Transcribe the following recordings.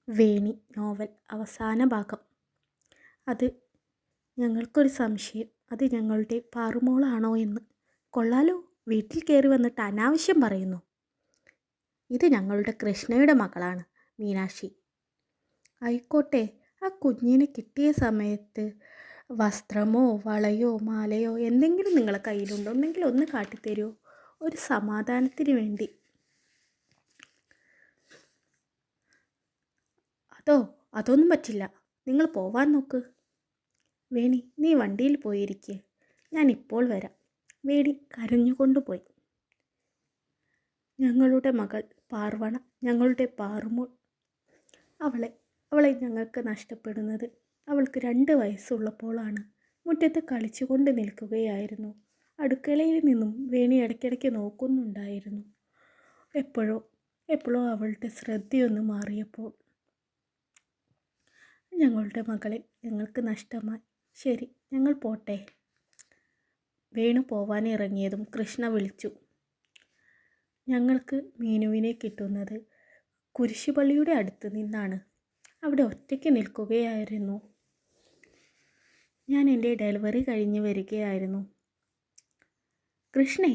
Veni novel അവസാന ഭാഗം. അത് ഞങ്ങൾക്കൊരു സംശയം, അത് ഞങ്ങളുടെ പാറുമോളാണോ എന്ന്. കൊള്ളാലോ, വീട്ടിൽ കയറി വന്നിട്ട് അനാവശ്യം പറയുന്നു. ഇത് ഞങ്ങളുടെ കൃഷ്ണയുടെ മകളാണ് മീനാക്ഷി. ആയിക്കോട്ടെ, ആ കുഞ്ഞിനെ കിട്ടിയ സമയത്ത് വസ്ത്രമോ വളയോ മാലയോ എന്തെങ്കിലും നിങ്ങളെ കയ്യിലുണ്ടോ? എന്തെങ്കിലും ഒന്ന് കാട്ടിത്തരുമോ, ഒരു സമാധാനത്തിന് വേണ്ടി? അതൊന്നും പറ്റില്ല, നിങ്ങൾ പോവാൻ നോക്ക്. വേണി, നീ വണ്ടിയിൽ പോയിരിക്കേ, ഞാൻ ഇപ്പോൾ വരാം. വേണി കരഞ്ഞുകൊണ്ടുപോയി. ഞങ്ങളുടെ മകൾ പാർവണ, ഞങ്ങളുടെ പാറുമോൾ, അവളെ ഞങ്ങൾക്ക് നഷ്ടപ്പെടുന്നത് അവൾക്ക് 2 വയസ്സുള്ളപ്പോഴാണ്. മുറ്റത്ത് കളിച്ചുകൊണ്ട് നിൽക്കുകയായിരുന്നു. അടുക്കളയിൽ നിന്നും വേണി ഇടയ്ക്കിടയ്ക്ക് നോക്കുന്നുണ്ടായിരുന്നു. എപ്പോഴോ അവളുടെ ശ്രദ്ധയൊന്ന് മാറിയപ്പോൾ, ഞങ്ങളുടെ മകളെ ഞങ്ങൾക്ക് നഷ്ടമായി. ശരി, ഞങ്ങൾ പോട്ടെ. വേണു പോവാനിറങ്ങിയതും കൃഷ്ണ വിളിച്ചു. ഞങ്ങൾക്ക് മീനുവിനെ കിട്ടുന്നത് കുരിശുപള്ളിയുടെ അടുത്ത് നിന്നാണ്. അവിടെ ഒറ്റയ്ക്ക് നിൽക്കുകയായിരുന്നു. ഞാൻ എൻ്റെ ഡെലിവറി കഴിഞ്ഞ് വരികയായിരുന്നു. കൃഷ്ണേ,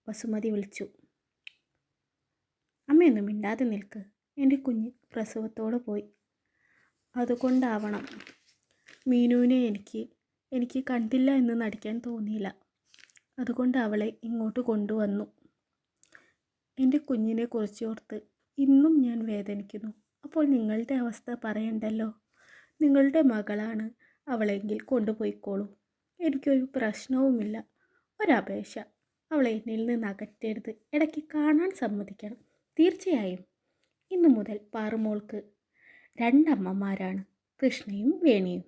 വസുമതി വിളിച്ചു. അമ്മയൊന്നും മിണ്ടാതെ നിൽക്ക്, എൻ്റെ കുഞ്ഞ് പ്രസവത്തോടെ പോയി. അതുകൊണ്ടാവണം മീനുവിനെ എനിക്ക് കണ്ടില്ല എന്ന് നടിക്കാൻ തോന്നിയില്ല. അതുകൊണ്ട് അവളെ ഇങ്ങോട്ട് കൊണ്ടുവന്നു. എൻ്റെ കുഞ്ഞിനെ കുറിച്ചോർത്ത് ഇന്നും ഞാൻ വേദനിക്കുന്നു. അപ്പോൾ നിങ്ങളുടെ അവസ്ഥ പറയണ്ടല്ലോ. നിങ്ങളുടെ മകളാണ് അവളെങ്കിൽ കൊണ്ടുപോയിക്കോളൂ, എനിക്കൊരു പ്രശ്നവുമില്ല. ഒരപേക്ഷ, അവളെ എന്നിൽ നിന്ന് അകറ്റരുത്. ഇടയ്ക്ക് കാണാൻ സമ്മതിക്കണം. തീർച്ചയായും. ഇന്നു മുതൽ പാറുമോൾക്ക് 2 അമ്മമാരാണ്, കൃഷ്ണയും വേണിയും.